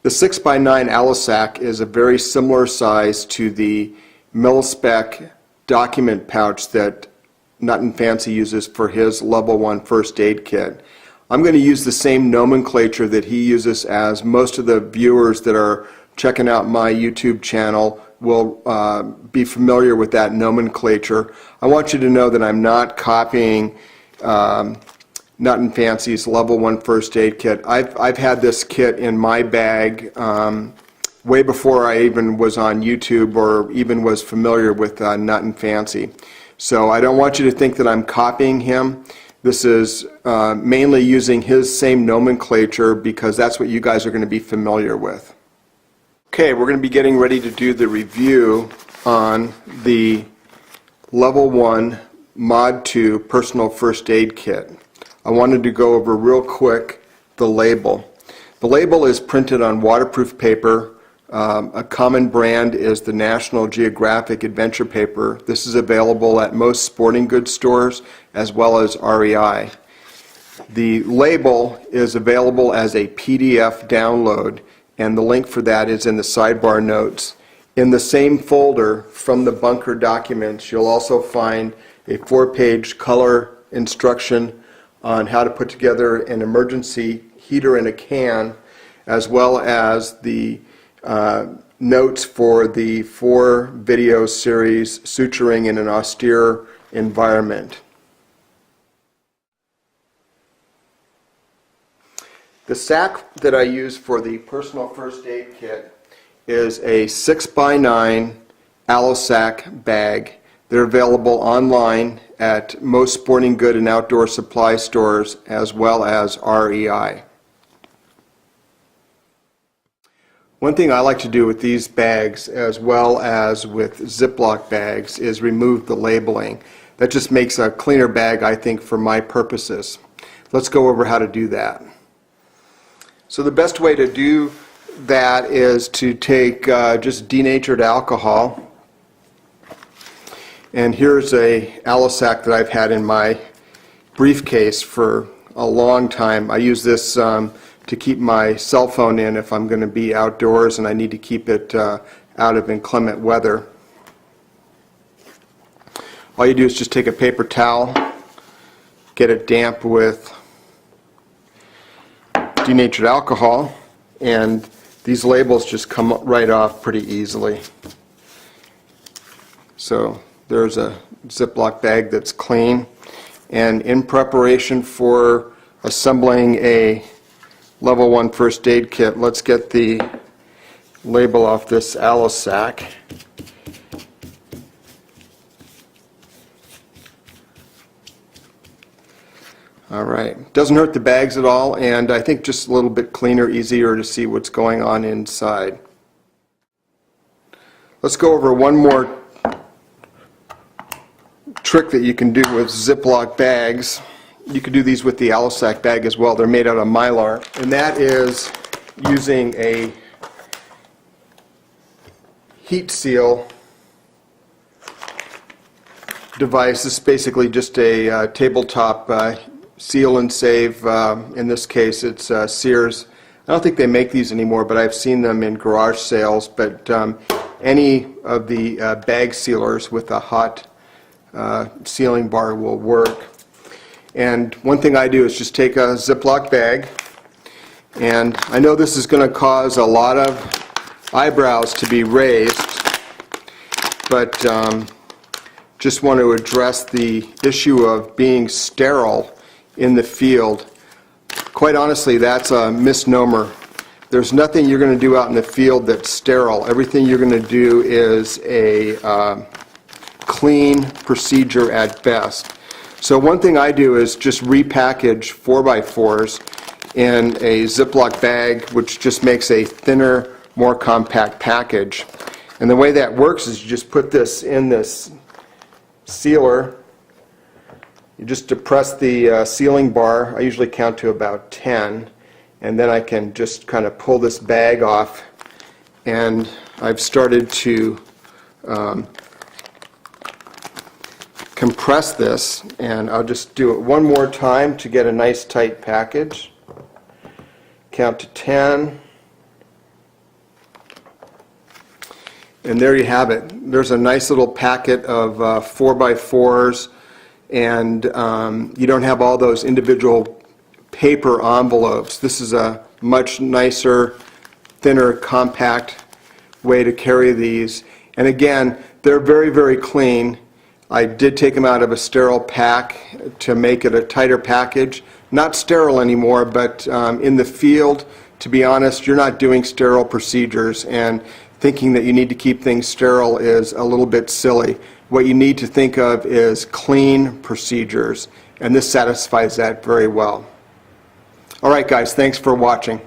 The 6x9 Allosac is a very similar size to the mil-spec document pouch that Nut and Fancy uses for his Level 1 first aid kit. I'm going to use the same nomenclature that he uses, as most of the viewers that are checking out my YouTube channel will be familiar with that nomenclature. I want you to know that I'm not copying Nut and Fancy's Level 1 first aid kit. I've had this kit in my bag way before I even was on YouTube or even was familiar with Nut and Fancy. So I don't want you to think that I'm copying him. This is mainly using his same nomenclature because that's what you guys are going to be familiar with. Okay, we're going to be getting ready to do the review on the Level 1 Mod 2 Personal First Aid Kit. I wanted to go over real quick the label. The label is printed on waterproof paper. A common brand is the National Geographic Adventure Paper. This is available at most sporting goods stores as well as REI. The label is available as a PDF download, and the link for that is in the sidebar notes. In the same folder from the bunker documents, you'll also find a 4-page color instruction on how to put together an emergency heater in a can, as well as the notes for the 4-video series Suturing in an Austere Environment. The sack that I use for the personal first aid kit is a 6x9 Allosac bag. They're available online at most sporting good and outdoor supply stores as well as REI. One thing I like to do with these bags, as well as with Ziploc bags, is remove the labeling. That just makes a cleaner bag, I think, for my purposes. Let's go over how to do that. So the best way to do that is to take just denatured alcohol. And here's a Allosac that I've had in my briefcase for a long time. I use this to keep my cell phone in if I'm going to be outdoors and I need to keep it out of inclement weather. All you do is just take a paper towel, get it damp with denatured alcohol, and these labels just come right off pretty easily. So there's a Ziploc bag that's clean, and in preparation for assembling a Level 1 first aid kit, let's get the label off this Allosac. Alright, doesn't hurt the bags at all, and I think just a little bit cleaner, easier to see what's going on inside. Let's go over one more trick that you can do with Ziploc bags. You can do these with the Allosac bag as well. They're made out of Mylar, and that is using a heat seal device. This is basically just a tabletop seal and save. In this case, it's Sears. I don't think they make these anymore, but I've seen them in garage sales. But any of the bag sealers with a hot sealing bar will work. And one thing I do is just take a Ziploc bag, and I know this is going to cause a lot of eyebrows to be raised, but just want to address the issue of being sterile in the field. Quite honestly, that's a misnomer. There's nothing you're going to do out in the field that's sterile. Everything you're going to do is a clean procedure at best. So one thing I do is just repackage 4x4s in a Ziploc bag, which just makes a thinner, more compact package. And the way that works is you just put this in this sealer. You just depress the sealing bar. I usually count to about 10, and then I can just kind of pull this bag off, and I've started to compress this, and I'll just do it one more time to get a nice tight package. Count to 10, And there you have it. There's a nice little packet of 4x4s, and you don't have all those individual paper envelopes. This is a much nicer, thinner, compact way to carry these. And again, they're very, very clean. I did take them out of a sterile pack to make it a tighter package. Not sterile anymore, but in the field, to be honest, you're not doing sterile procedures, and thinking that you need to keep things sterile is a little bit silly. What you need to think of is clean procedures, and this satisfies that very well. All right, guys, thanks for watching.